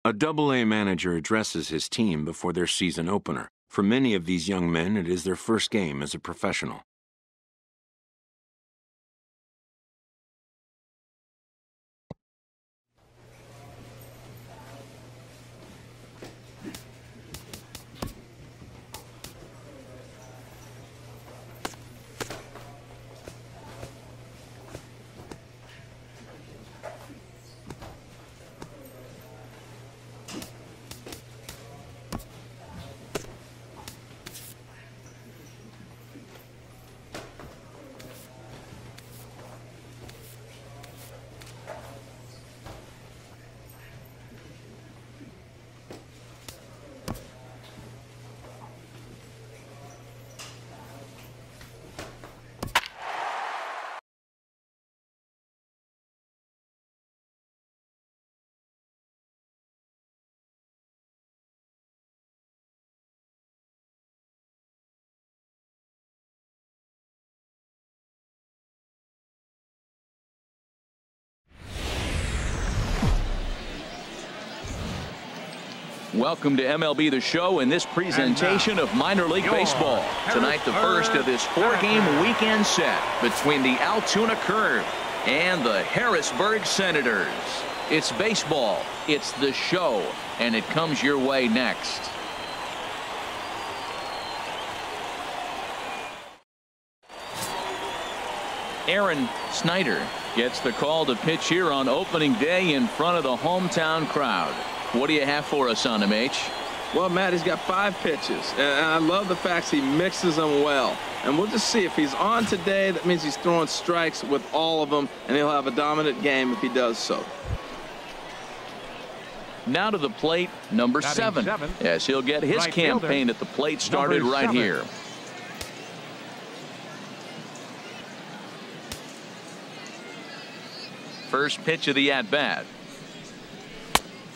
A Double-A manager addresses his team before their season opener. For many of these young men, it is their first game as a professional. Welcome to MLB The Show and this presentation of minor league baseball. Tonight, the first of this four-game weekend set between the Altoona Curve and the Harrisburg Senators. It's baseball, it's the show, and it comes your way next. Aaron Snyder gets the call to pitch here on opening day in front of the hometown crowd. What do you have for us on him, H? Well, Matt, he's got 5 pitches, and I love the fact he mixes them well. And we'll just see if he's on today. That means he's throwing strikes with all of them, and he'll have a dominant game if he does so. Now to the plate, number 7. Yes, he'll get his campaign at the plate started right here. First pitch of the at-bat.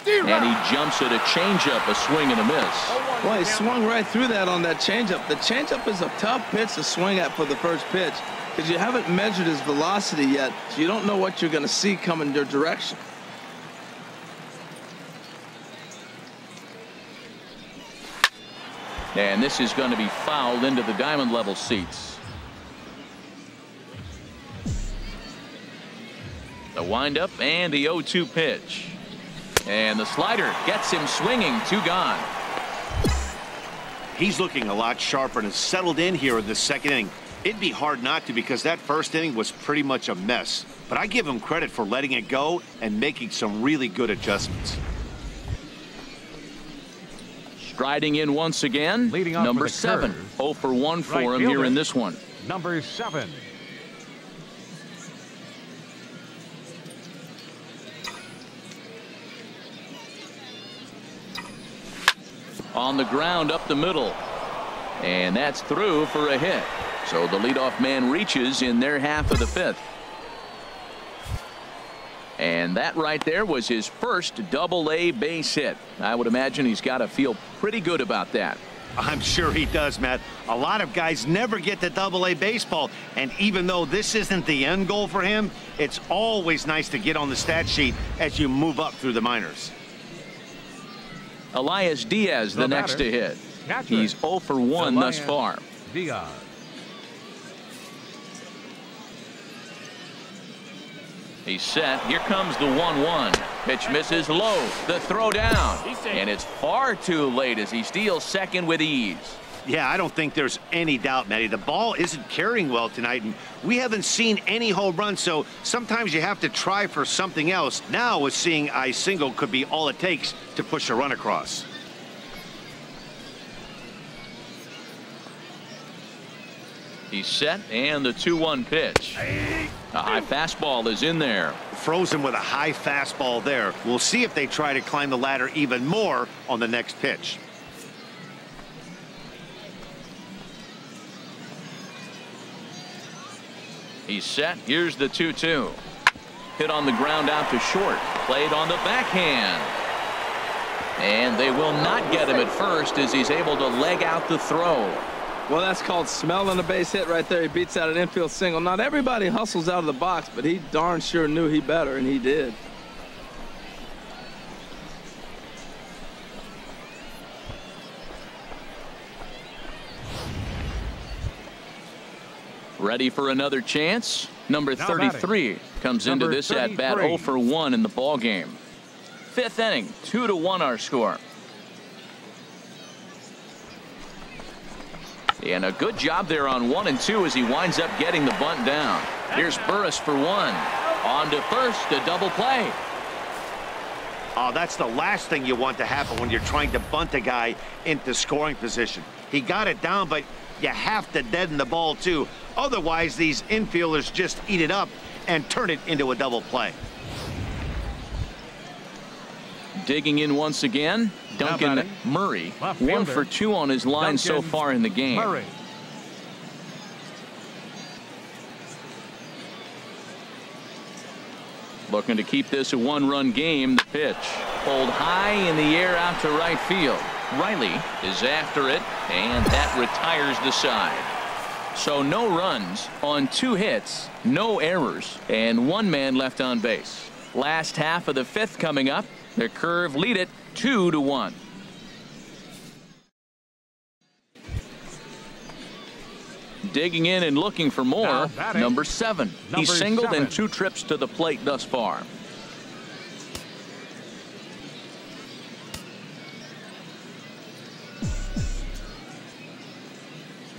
And he jumps at a changeup, a swing and a miss. Well, he swung right through that on that changeup. The changeup is a tough pitch to swing at for the first pitch because you haven't measured his velocity yet, so you don't know what you're going to see coming your direction. And this is going to be fouled into the diamond level seats. The windup and the 0-2 pitch. And the slider gets him swinging. 2 gone. He's looking a lot sharper and has settled in here in the second inning. It'd be hard not to because that first inning was pretty much a mess. But I give him credit for letting it go and making some really good adjustments. Striding in once again, number 7. 0 for 1 for him here in this one. Number 7. On the ground up the middle. And that's through for a hit. So the leadoff man reaches in their half of the 5th. And that right there was his first Double-A base hit. I would imagine he's got to feel pretty good about that. I'm sure he does, Matt. A lot of guys never get to Double-A baseball, and even though this isn't the end goal for him, it's always nice to get on the stat sheet as you move up through the minors. Elias Diaz, the next to hit. He's 0 for 1 thus far. Diaz. He's set. Here comes the 1-1. Pitch misses low. The throw down. And it's far too late as he steals second with ease. Yeah, I don't think there's any doubt, Matty. The ball isn't carrying well tonight, and we haven't seen any home runs, so sometimes you have to try for something else. Now, with seeing a single could be all it takes to push a run across. He's set, and the 2-1 pitch. A high fastball is in there. Frozen with a high fastball there. We'll see if they try to climb the ladder even more on the next pitch. He's set. Here's the 2-2. Hit on the ground out to short. Played on the backhand. And they will not get him at first as he's able to leg out the throw. Well, that's called smelling a base hit right there. He beats out an infield single. Not everybody hustles out of the box, but he darn sure knew he better, and he did. Ready for another chance. Number 33 comes into this at bat 0 for 1 in the ball game. Fifth inning, 2-1 our score. And a good job there on 1 and 2 as he winds up getting the bunt down. Here's Burris for 1. On to first, a double play. Oh, that's the last thing you want to happen when you're trying to bunt a guy into scoring position. He got it down, but you have to deaden the ball too. Otherwise, these infielders just eat it up and turn it into a double play. Digging in once again, Duncan Murray. 1 for 2 on his line so far in the game. Murray. Looking to keep this a 1-run game. The pitch pulled high in the air out to right field. Riley is after it, and that retires the side. So no runs on 2 hits, no errors, and 1 man left on base. Last half of the 5th coming up. The Curve lead it 2-1. Digging in and looking for more. Number 7. He's singled in 2 trips to the plate thus far.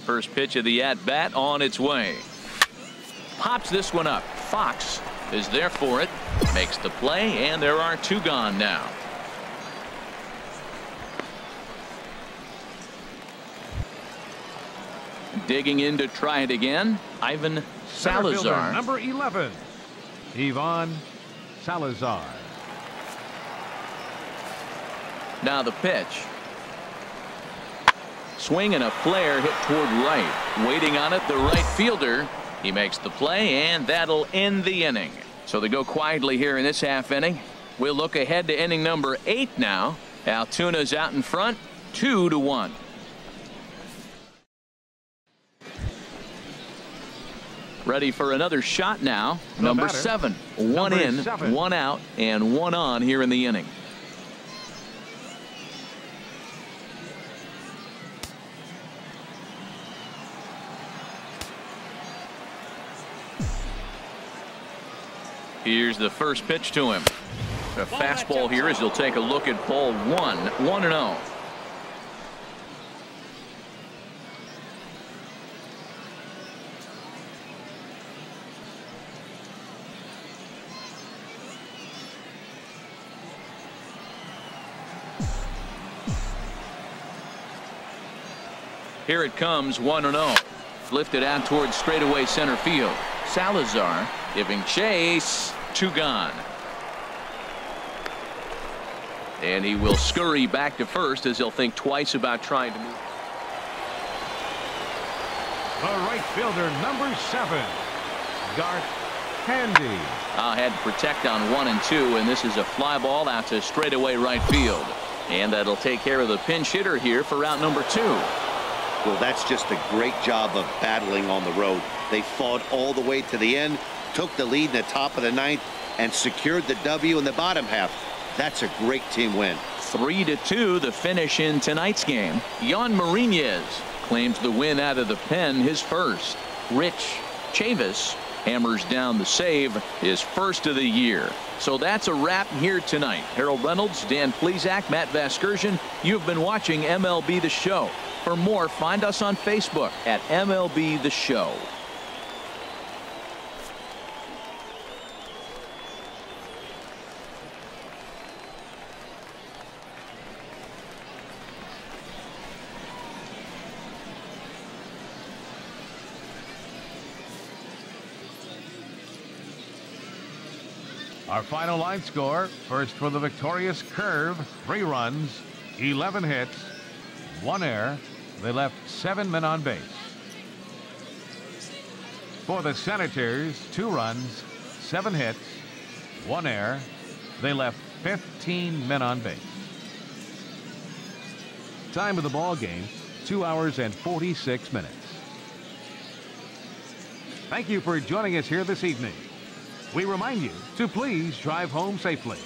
First pitch of the at-bat on its way. Pops this one up. Fox is there for it. Makes the play, and there are 2 gone now. Digging in to try it again, Ivan Salazar. Number 11, Ivan Salazar. Now the pitch. Swing and a flare hit toward right. Waiting on it, the right fielder. He makes the play, and that'll end the inning. So they go quietly here in this half inning. We'll look ahead to inning number 8 now. Altuna's out in front, 2-1. Ready for another shot now. Number 7. 1 in, 1 out, and 1 on here in the inning. Here's the first pitch to him. A fastball here as he'll take a look at ball 1. 1-0. Here it comes, 1-0. Lifted out towards straightaway center field. Salazar giving chase. 2 gone. And he will scurry back to first as he'll think twice about trying to move. The right fielder, number 7, Garth Handy. Had to protect on 1 and 2, and this is a fly ball out to straightaway right field. And that'll take care of the pinch hitter here for round number 2. Well, that's just a great job of battling on the road. They fought all the way to the end, took the lead in the top of the 9th, and secured the W in the bottom half. That's a great team win. 3-2 the finish in tonight's game. Jan Marinez claims the win out of the pen, his first. Rich Chavis hammers down the save, his first of the year. So that's a wrap here tonight. Harold Reynolds, Dan Plesac, Matt Vasgersian. You've been watching MLB The Show. For more, find us on Facebook at MLB The Show. Our final line score: first for the victorious Curve, 3 runs, 11 hits, 1 error. They left 7 men on base. For the Senators, 2 runs, 7 hits, 1 error. They left 15 men on base. Time of the ball game, 2 hours and 46 minutes. Thank you for joining us here this evening. We remind you to please drive home safely.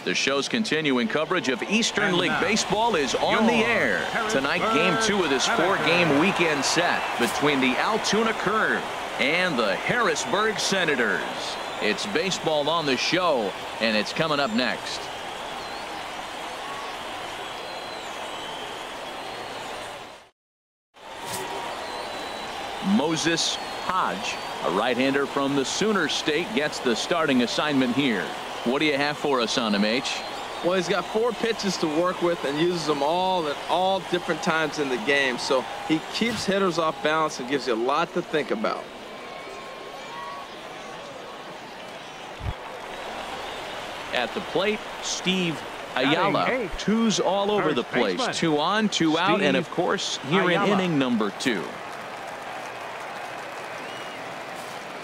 The show's continuing coverage of Eastern League Baseball is on the air. Tonight, Game 2 of this 4-game weekend set between the Altoona Curve and the Harrisburg Senators. It's baseball on the show, and it's coming up next. Moses Hodge, a right-hander from the Sooner State, gets the starting assignment here. What do you have for us on him, H? Well, he's got 4 pitches to work with and uses them all at all different times in the game. So he keeps hitters off balance and gives you a lot to think about. At the plate, Steve Ayala. 2s all over the place. 2 on, 2 out, and of course, here in inning number 2.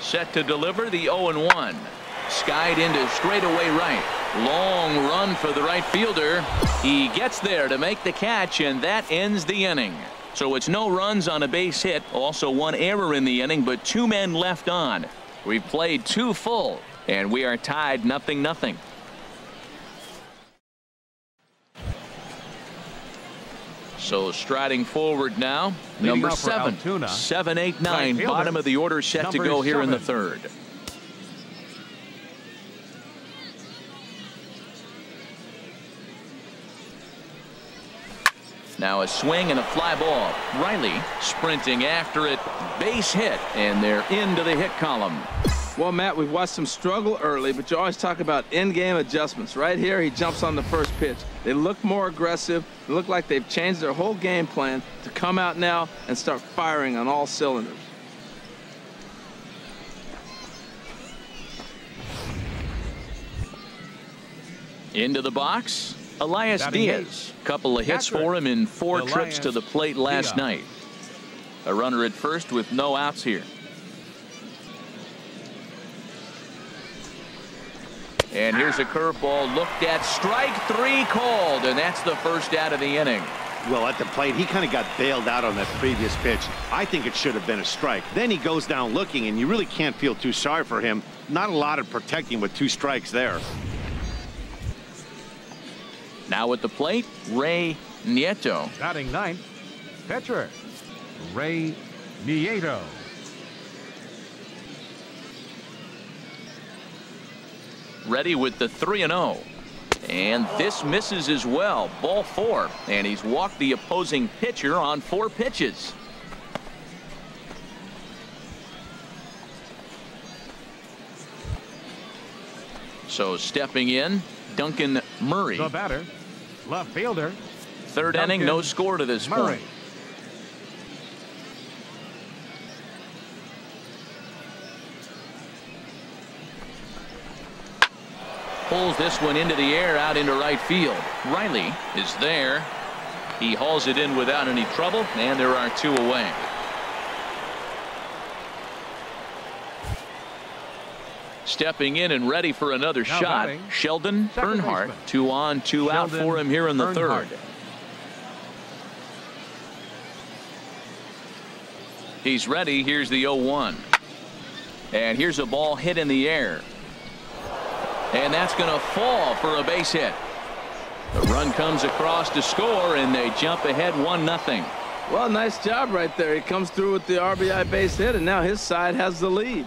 Set to deliver the 0-1. Skied into straightaway right. Long run for the right fielder. He gets there to make the catch, and that ends the inning. So it's no runs on a base hit. Also 1 error in the inning, but 2 men left on. We've played 2 full, and we are tied 0-0. So striding forward now, number 7. 7, 8, 9. Bottom of the order set to go here in the 3rd. Now a swing and a fly ball. Riley sprinting after it. Base hit, and they're into the hit column. Well, Matt, we've watched him struggle early, but you always talk about in-game adjustments. Right here, he jumps on the first pitch. They look more aggressive. They look like they've changed their whole game plan to come out now and start firing on all cylinders. Into the box, Elias Diaz. Couple of hits for him in 4 trips to the plate last night. A runner at first with no outs here. And here's a curveball looked at. Strike 3 called, and that's the first out of the inning. Well, at the plate, he kind of got bailed out on that previous pitch. I think it should have been a strike. Then he goes down looking, and you really can't feel too sorry for him. Not a lot of protecting with 2 strikes there. Now at the plate, Ray Nieto. Batting 9th, pitcher Ray Nieto. Ready with the 3-0. And this misses as well. Ball 4. And he's walked the opposing pitcher on 4 pitches. So stepping in, Duncan Murray. The batter, left fielder. Third inning, no score to this Murray. point. Pulls this one into the air out into right field. Riley is there. He hauls it in without any trouble, and there are 2 away. Stepping in and ready for another Now shot, batting, Sheldon second Earnhardt. baseman. 2 on, 2 out Sheldon for him here in the Earnhardt. 3rd. He's ready. Here's the 0-1. And here's a ball hit in the air. And that's going to fall for a base hit. The run comes across to score, and they jump ahead 1-0. Well, nice job right there. He comes through with the RBI base hit, and now his side has the lead.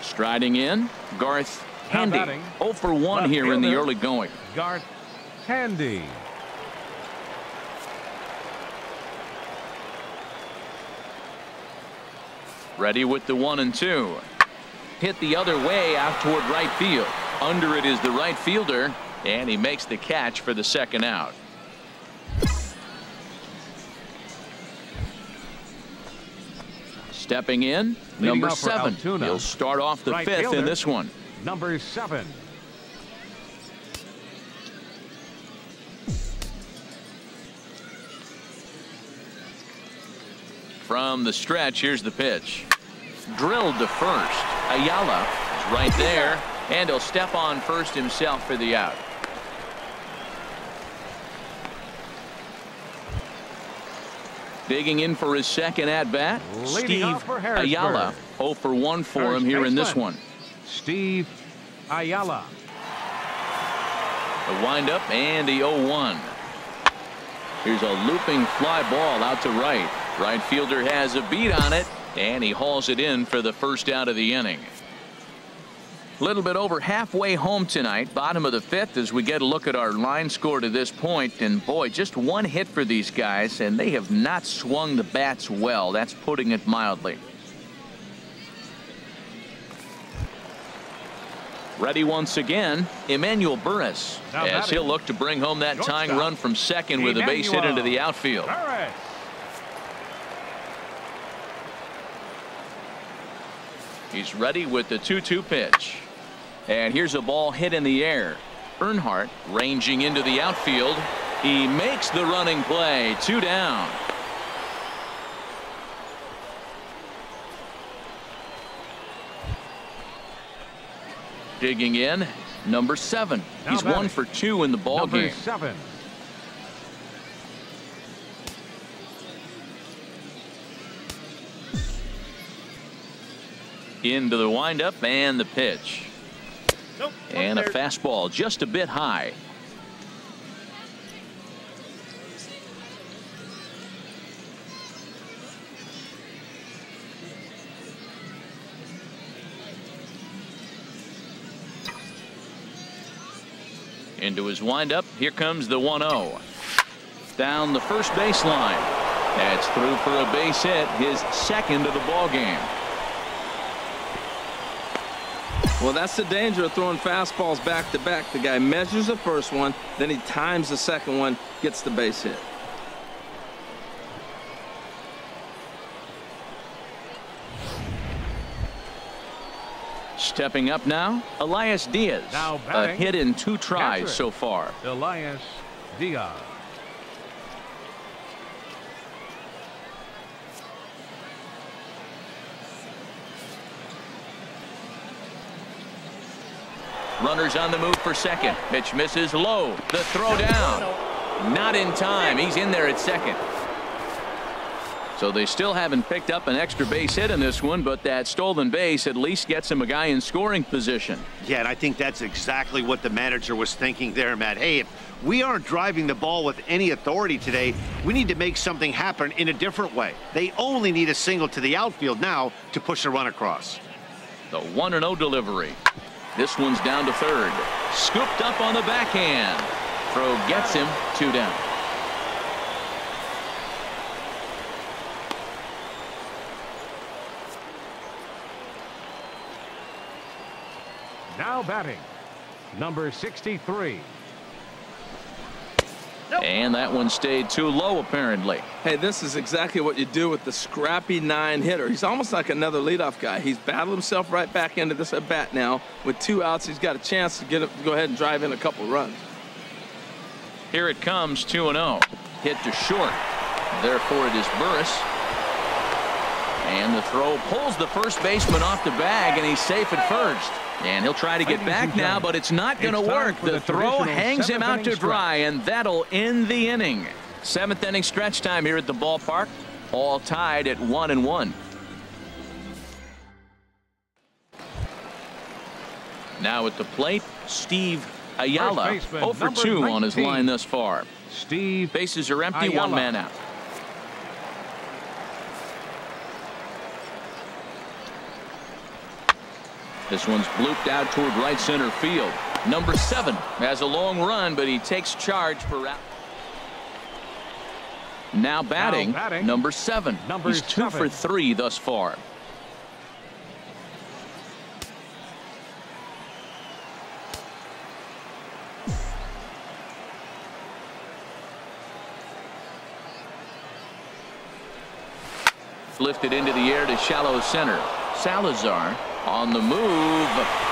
Striding in, Garth Now Handy. batting, 0 for 1 left here in the fielder. early going. Garth Handy. Ready with the 1 and 2. Hit the other way out toward right field. Under it is the right fielder, and he makes the catch for the 2nd out. Stepping in, Leading number off for 7. Altoona. He'll start off the Right 5th in fielder. this one. Number 7. From the stretch, here's the pitch. Drilled to first. Ayala is right there, and he'll step on first himself for the out. Digging in for his 2nd at-bat, Leading Steve off for Harrisburg. Ayala. 0 for 1 for him here in this one. Steve Ayala. The windup and the 0-1. Here's a looping fly ball out to right. Right fielder has a beat on it, and he hauls it in for the 1st out of the inning. A little bit over halfway home tonight, bottom of the 5th, as we get a look at our line score to this point. And boy, just 1 hit for these guys, and they have not swung the bats well. That's putting it mildly. Ready once again, Emmanuel Burris, Now as batting. he'll look to bring home that tying Shortstop, run from 2nd with a base hit into the outfield. Burris. He's ready with the 2-2 pitch. And here's a ball hit in the air. Earnhardt ranging into the outfield. He makes the running play. 2 down. Digging in, number 7. Now He's batting. 1 for 2 in the ball Number game. 7. Into the windup and the pitch. And a fastball just a bit high. Into his windup. Here comes the 1-0. Down the first baseline. That's through for a base hit, his 2nd of the ball game. Well, that's the danger of throwing fastballs back to back. The guy measures the first one, then he times the 2nd one, gets the base hit. Stepping up now, Elias Diaz. Now A batting, hit in 2 tries catcher. so far. Elias Diaz. Runners on the move for 2nd. Pitch misses low. The throw down. Not in time. He's in there at 2nd. So they still haven't picked up an extra base hit in this one, but that stolen base at least gets him a guy in scoring position. Yeah, and I think that's exactly what the manager was thinking there, Matt. Hey, if we aren't driving the ball with any authority today, we need to make something happen in a different way. They only need a single to the outfield now to push a run across. The 1-0 delivery. This one's down to third. Scooped up on the backhand. Throw gets him 2 down. Now batting, number 63. And that one stayed too low, apparently. Hey, this is exactly what you do with the scrappy 9-hitter. He's almost like another leadoff guy. He's battled himself right back into this at bat now. With 2 outs, he's got a chance to go ahead and drive in a couple runs. Here it comes, 2-0. Hit to short. Therefore, it is Burris. And the throw pulls the first baseman off the bag, and he's safe at first. And he'll try to get back now, but it's not going to work. The throw hangs him out to dry, and that'll end the inning. 7th inning stretch time here at the ballpark. All tied at 1-1. Now at the plate, Steve Ayala. 0 for 2 on his line thus far. Steve Bases are empty, Ayala. 1 man out. This one's blooped out toward right center field. Number 7 has a long run, but he takes charge for out. Now batting, number 7. He's 2 for 3 thus far. Lifted into the air to shallow center. Salazar on the move.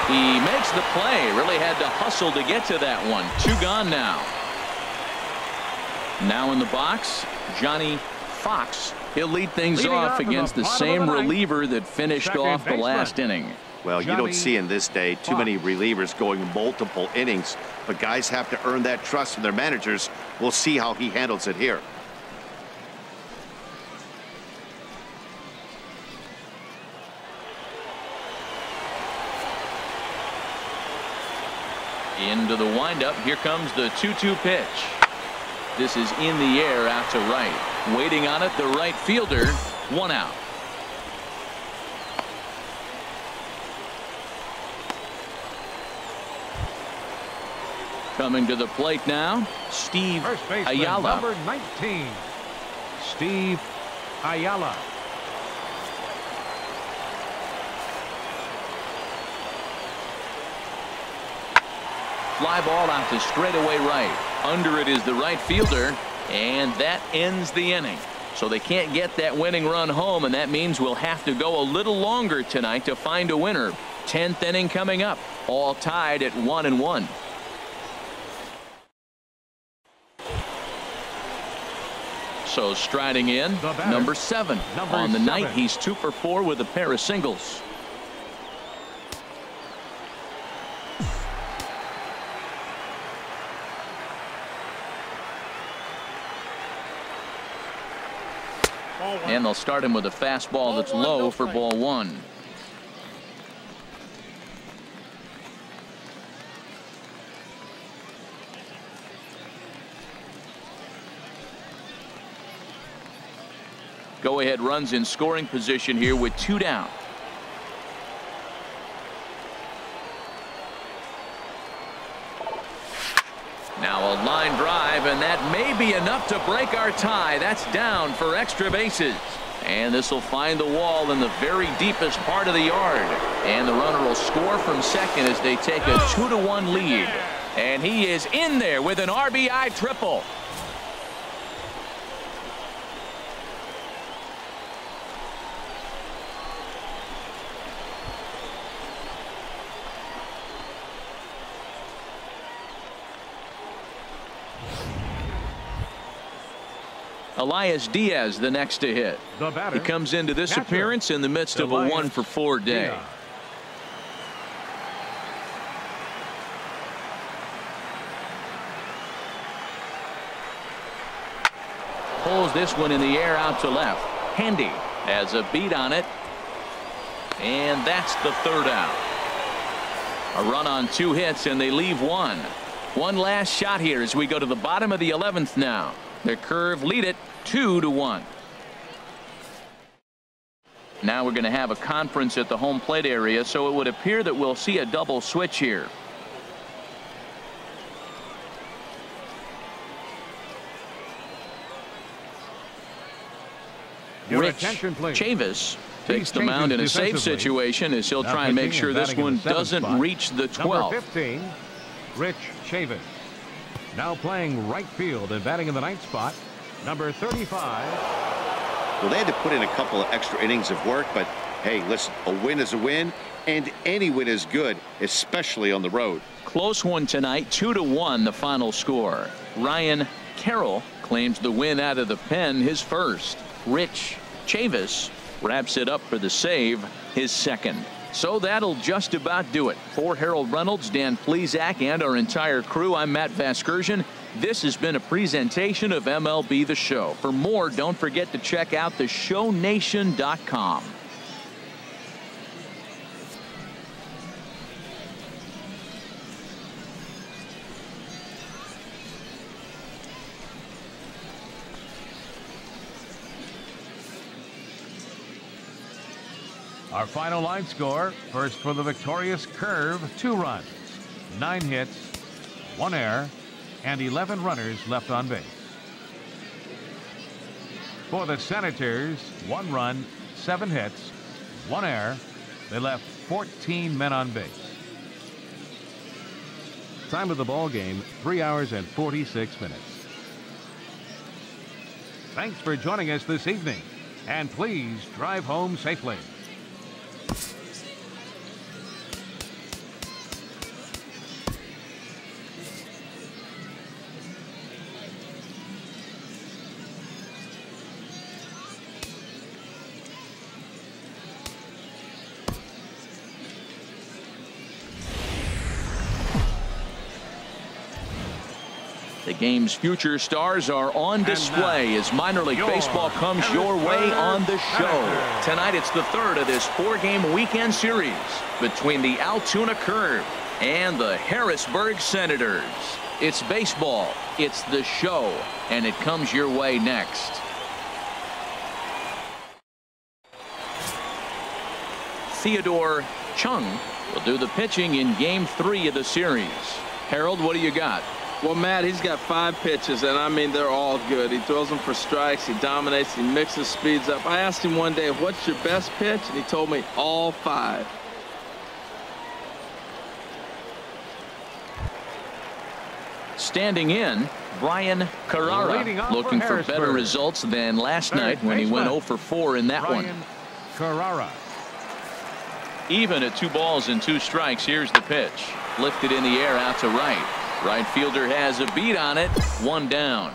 He makes the play. Really had to hustle to get to that one. 2 gone now. Now in the box, Johnny Fox. He'll lead things off against the same reliever that finished off the last inning. Well, you don't see in this day too many relievers going multiple innings, but guys have to earn that trust from their managers. We'll see how he handles it here. Into the windup. Here comes the 2-2 pitch. This is in the air out to right. Waiting on it, the right fielder. 1 out. Coming to the plate now, Steve Ayala. Number 19, Steve Ayala. Fly ball out to straightaway right. Under it is the right fielder, and that ends the inning. So they can't get that winning run home, and that means we'll have to go a little longer tonight to find a winner. 10th inning coming up, all tied at 1-1. So striding in, number 7. On the night, he's 2 for 4 with a pair of singles. And they'll start him with a fastball that's low for ball 1. Go-ahead runs in scoring position here with 2 down. Now a line drive, and that may be enough to break our tie. That's down for extra bases. And this will find the wall in the very deepest part of the yard. And the runner will score from second as they take a 2-1 lead. And he is in there with an RBI triple. Elias Diaz the next to hit. He comes into this appearance in the midst of a 1 for 4 day. Pulls this one in the air out to left. Handy has a beat on it. And that's the third out. A run on 2 hits, and they leave 1. One last shot here as we go to the bottom of the 11th now. The Curve lead it 2-1. Now we're going to have a conference at the home plate area, so it would appear that we'll see a double switch here. Rich Chavis takes the mound in a safe situation as he'll try and make sure this one doesn't reach the 12th. Number 15, Rich Chavis. Now playing right field and batting in the 9th spot, number 35. Well, they had to put in a couple of extra innings of work, but hey, listen, a win is a win, and any win is good, especially on the road. Close one tonight, 2-1 the final score. Ryan Carroll claims the win out of the pen, his first. Rich Chavis wraps it up for the save, his second. So that'll just about do it. For Harold Reynolds, Dan Plesac, and our entire crew, I'm Matt Vasgersian. This has been a presentation of MLB The Show. For more, don't forget to check out theshownation.com. Our final line score, first for the victorious Curve, 2 runs, 9 hits, 1 error, and 11 runners left on base. For the Senators, 1 run, 7 hits, 1 error. They left 14 men on base. Time of the ball game, 3 hours and 46 minutes. Thanks for joining us this evening, and please drive home safely. The game's future stars are on display as minor league baseball comes your way on the show. Tonight it's the third of this 4-game weekend series between the Altoona Curve and the Harrisburg Senators. It's baseball, it's the show, and it comes your way next. Theodore Chung will do the pitching in Game 3 of the series. Harold, what do you got? Well, Matt, he's got 5 pitches, and I mean, they're all good. He throws them for strikes, he dominates, he mixes speeds up. I asked him one day, what's your best pitch? And he told me all 5. Standing in, Brian Carrara, looking for better results than last night when he went 0 for 4 in that one. Carrara. Even at 2 balls and 2 strikes, here's the pitch. Lifted in the air out to right. Right fielder has a beat on it. 1 down.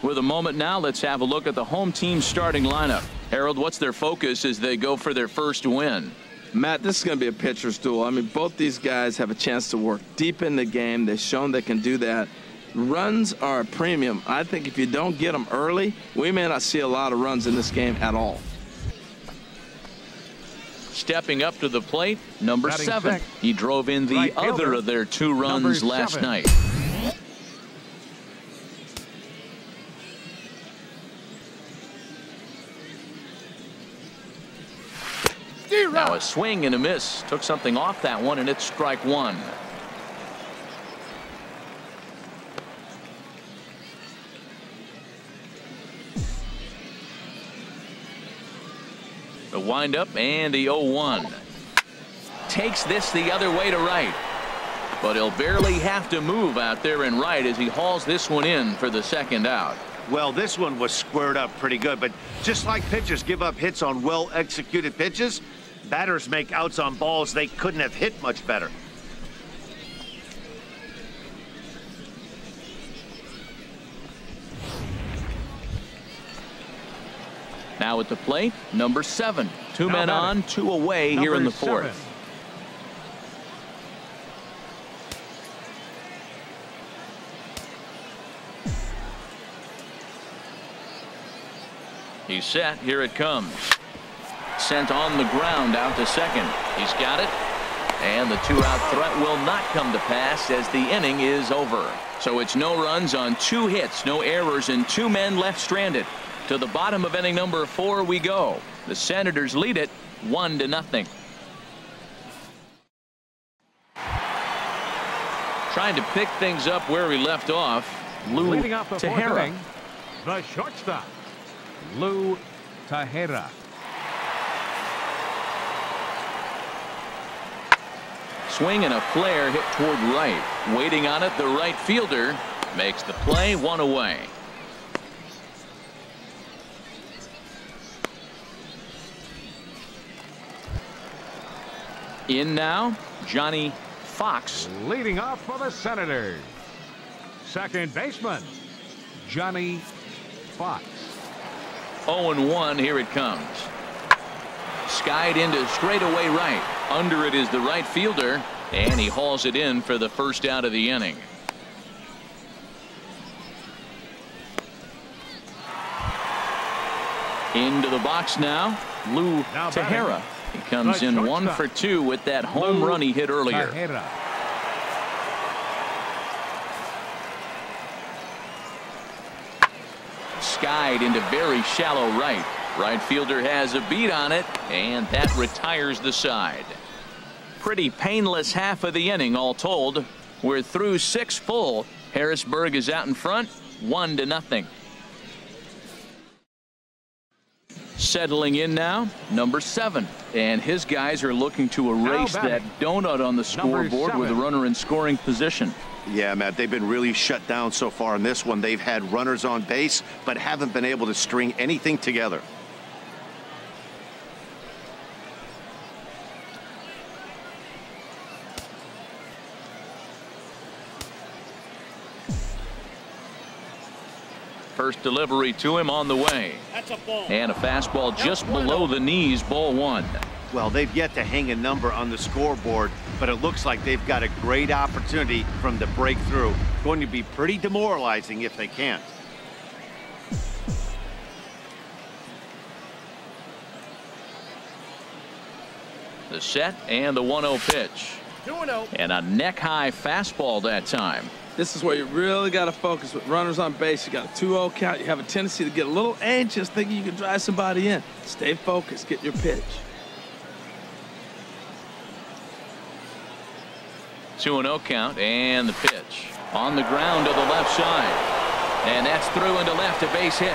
With a moment now, let's have a look at the home team's starting lineup. Harold, what's their focus as they go for their first win? Matt, this is going to be a pitcher's duel. I mean, both these guys have a chance to work deep in the game. They've shown they can do that. Runs are a premium. I think if you don't get them early, we may not see a lot of runs in this game at all. Stepping up to the plate, number 7. He drove in the other of their 2 runs last night. Now a swing and a miss. Took something off that one, and it's strike 1. The windup and the 0-1. Takes this the other way to right. But he'll barely have to move out there in right as he hauls this one in for the second out. Well, this one was squared up pretty good, but just like pitchers give up hits on well-executed pitches, batters make outs on balls they couldn't have hit much better. Now at the plate, number 7. 2 men on, 2 away here in the 4th. He's set. Here it comes. Sent on the ground out to second. He's got it. And the 2-out threat will not come to pass as the inning is over. So it's no runs on 2 hits, no errors, and 2 men left stranded. To the bottom of inning number 4 we go. The Senators lead it 1-0. Trying to pick things up where he left off. Lou Leading off the 4th Tejera. inning, the shortstop, Lou Tejera. Swing and a flare hit toward right. Waiting on it, the right fielder makes the play, 1 away. In now, Johnny Fox. Leading off for the Senators, second baseman, Johnny Fox. 0-1, here it comes. Skied into straightaway right. Under it is the right fielder, and he hauls it in for the first out of the inning. Into the box now, Lou Tejera. He comes in 1 for 2 with that home run he hit earlier. Tejera. Skied into very shallow right. Right fielder has a beat on it, and that retires the side. Pretty painless half of the inning all told. We're through 6 full. Harrisburg is out in front, 1-0. Settling in now, number 7. And his guys are looking to erase that donut on the scoreboard with a runner in scoring position. Yeah, Matt, they've been really shut down so far in this one. They've had runners on base, but haven't been able to string anything together. First delivery to him on the way. That's a ball. And a fastball just below the knees, ball 1. Well, they've yet to hang a number on the scoreboard, but it looks like they've got a great opportunity from the breakthrough. Going to be pretty demoralizing if they can't. The set and the 1-0 pitch. 2-0. And a neck-high fastball that time. This is where you really got to focus with runners on base. You got a 2-0 count. You have a tendency to get a little anxious thinking you can drive somebody in. Stay focused. Get your pitch. 2-0 count and the pitch. On the ground to the left side. And that's through into left, a base hit.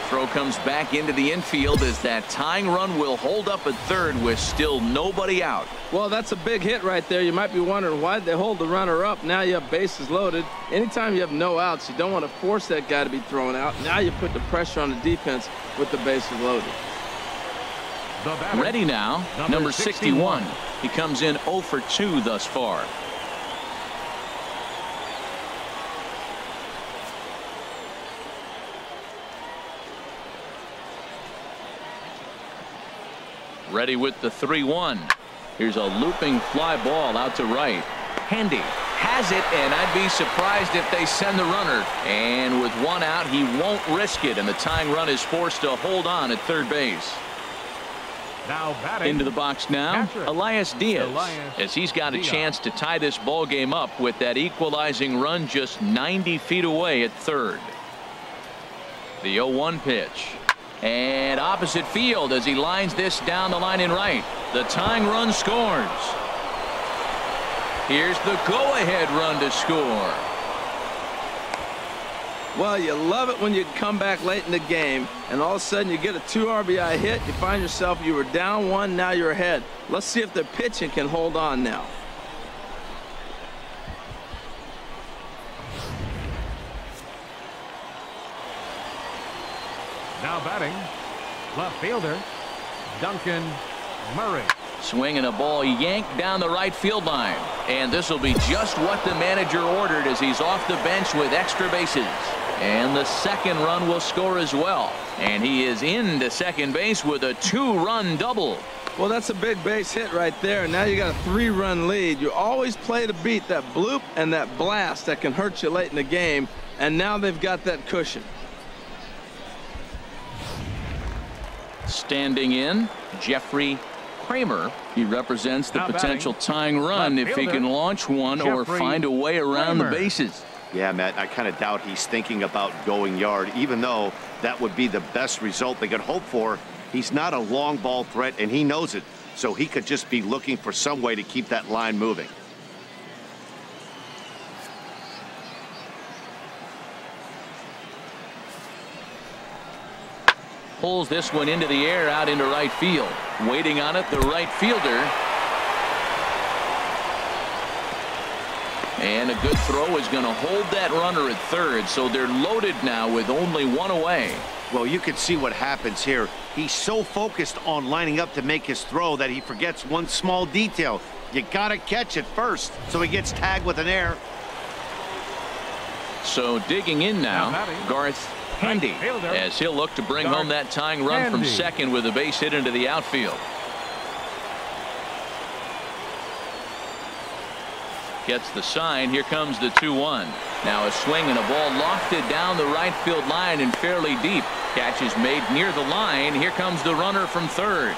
Throw comes back into the infield as that tying run will hold up at third with still nobody out. Well, that's a big hit right there. You might be wondering why they hold the runner up. Now you have bases loaded. Anytime you have no outs, you don't want to force that guy to be thrown out. Now you put the pressure on the defense with the bases loaded. Ready now, number 61. He comes in 0 for 2 thus far. Ready with the 3-1. Here's a looping fly ball out to right. Handy has it, and I'd be surprised if they send the runner. And with 1 out, he won't risk it, and the tying run is forced to hold on at third base. Now batting. Into the box now, Catcher. Elias Diaz, as he's got a chance to tie this ball game up with that equalizing run just 90 feet away at third. The 0-1 pitch. And opposite field as he lines this down the line in right. The tying run scores. Here's the go-ahead run to score. Well, you love it when you come back late in the game and all of a sudden you get a 2 RBI hit. You find yourself, you were down 1, now you're ahead. Let's see if the pitching can hold on now. Now batting, left fielder, Duncan Murray. Swinging a ball yanked down the right field line. And this will be just what the manager ordered as he's off the bench with extra bases. And the second run will score as well. And he is into second base with a 2-run double. Well, that's a big base hit right there. Now you got a 3-run lead. You always play to beat that bloop and that blast that can hurt you late in the game. And now they've got that cushion. Standing in, Jeffrey Kramer. He represents the potential tying run if he can launch one or find a way around the bases. Yeah, Matt, I kind of doubt he's thinking about going yard, even though that would be the best result they could hope for. He's not a long ball threat, and he knows it, so he could just be looking for some way to keep that line moving. Pulls this one into the air out into right field. Waiting on it, the right fielder. And a good throw is going to hold that runner at third, so they're loaded now with only one away. Well, you can see what happens here. He's so focused on lining up to make his throw that he forgets one small detail. You got to catch it first, so he gets tagged with an error. So digging in now, Garth Handy, as he'll look to bring home that tying run from second with a base hit into the outfield. Gets the sign. Here comes the 2-1. Now a swing and a ball lofted down the right field line and fairly deep. Catch is made near the line. Here comes the runner from third.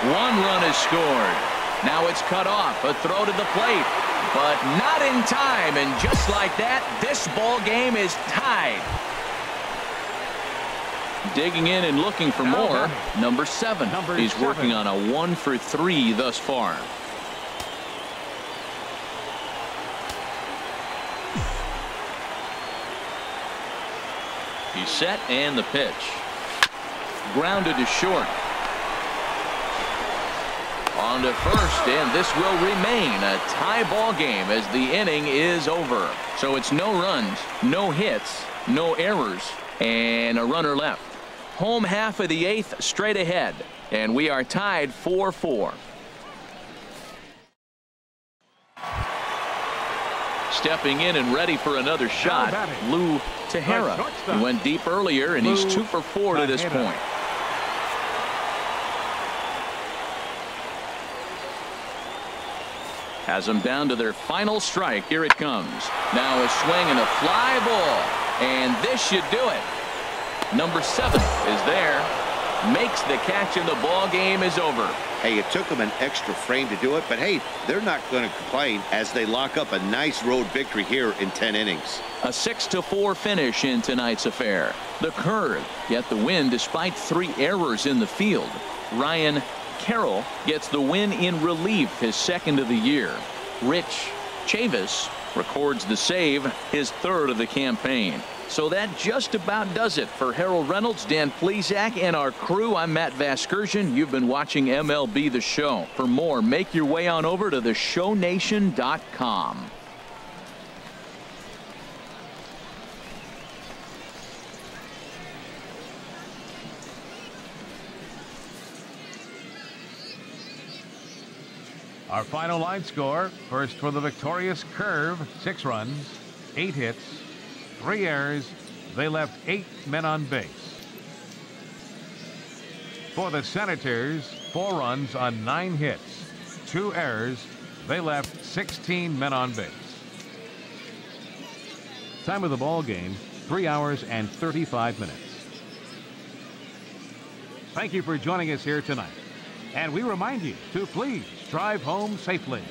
One run is scored. Now it's cut off. A throw to the plate, but not in time. And just like that, this ball game is tied. Digging in and looking for more. Number 7. He's working on a 1-for-3 thus far. He's set, and the pitch. Grounded to short. On to first, and this will remain a tie ball game as the inning is over. So it's no runs, no hits, no errors, and a runner left. Home half of the 8th straight ahead, and we are tied 4-4. Stepping in and ready for another shot, Lou Tejera. He went deep earlier, and he's 2 for 4 to this point. Has them down to their final strike. Here it comes. Now a swing and a fly ball, and this should do it. Number 7 is there, makes the catch, and the ball game is over. Hey, it took them an extra frame to do it, but hey, they're not going to complain as they lock up a nice road victory here in 10 innings. A 6-4 finish in tonight's affair. The Curve get the win despite 3 errors in the field. Ryan Carroll gets the win in relief, his 2nd of the year. Rich Chavis records the save, his 3rd of the campaign. So that just about does it for Harold Reynolds, Dan Plesac, and our crew. I'm Matt Vasgersian. You've been watching MLB The Show. For more, make your way on over to theshownation.com. Our final line score: first for the victorious Curve, 6 runs, 8 hits, 3 errors. They left 8 men on base. For the Senators, 4 runs on 9 hits, 2 errors. They left 16 men on base. Time of the ball game, 3 hours and 35 minutes. Thank you for joining us here tonight. And we remind you to please drive home safely.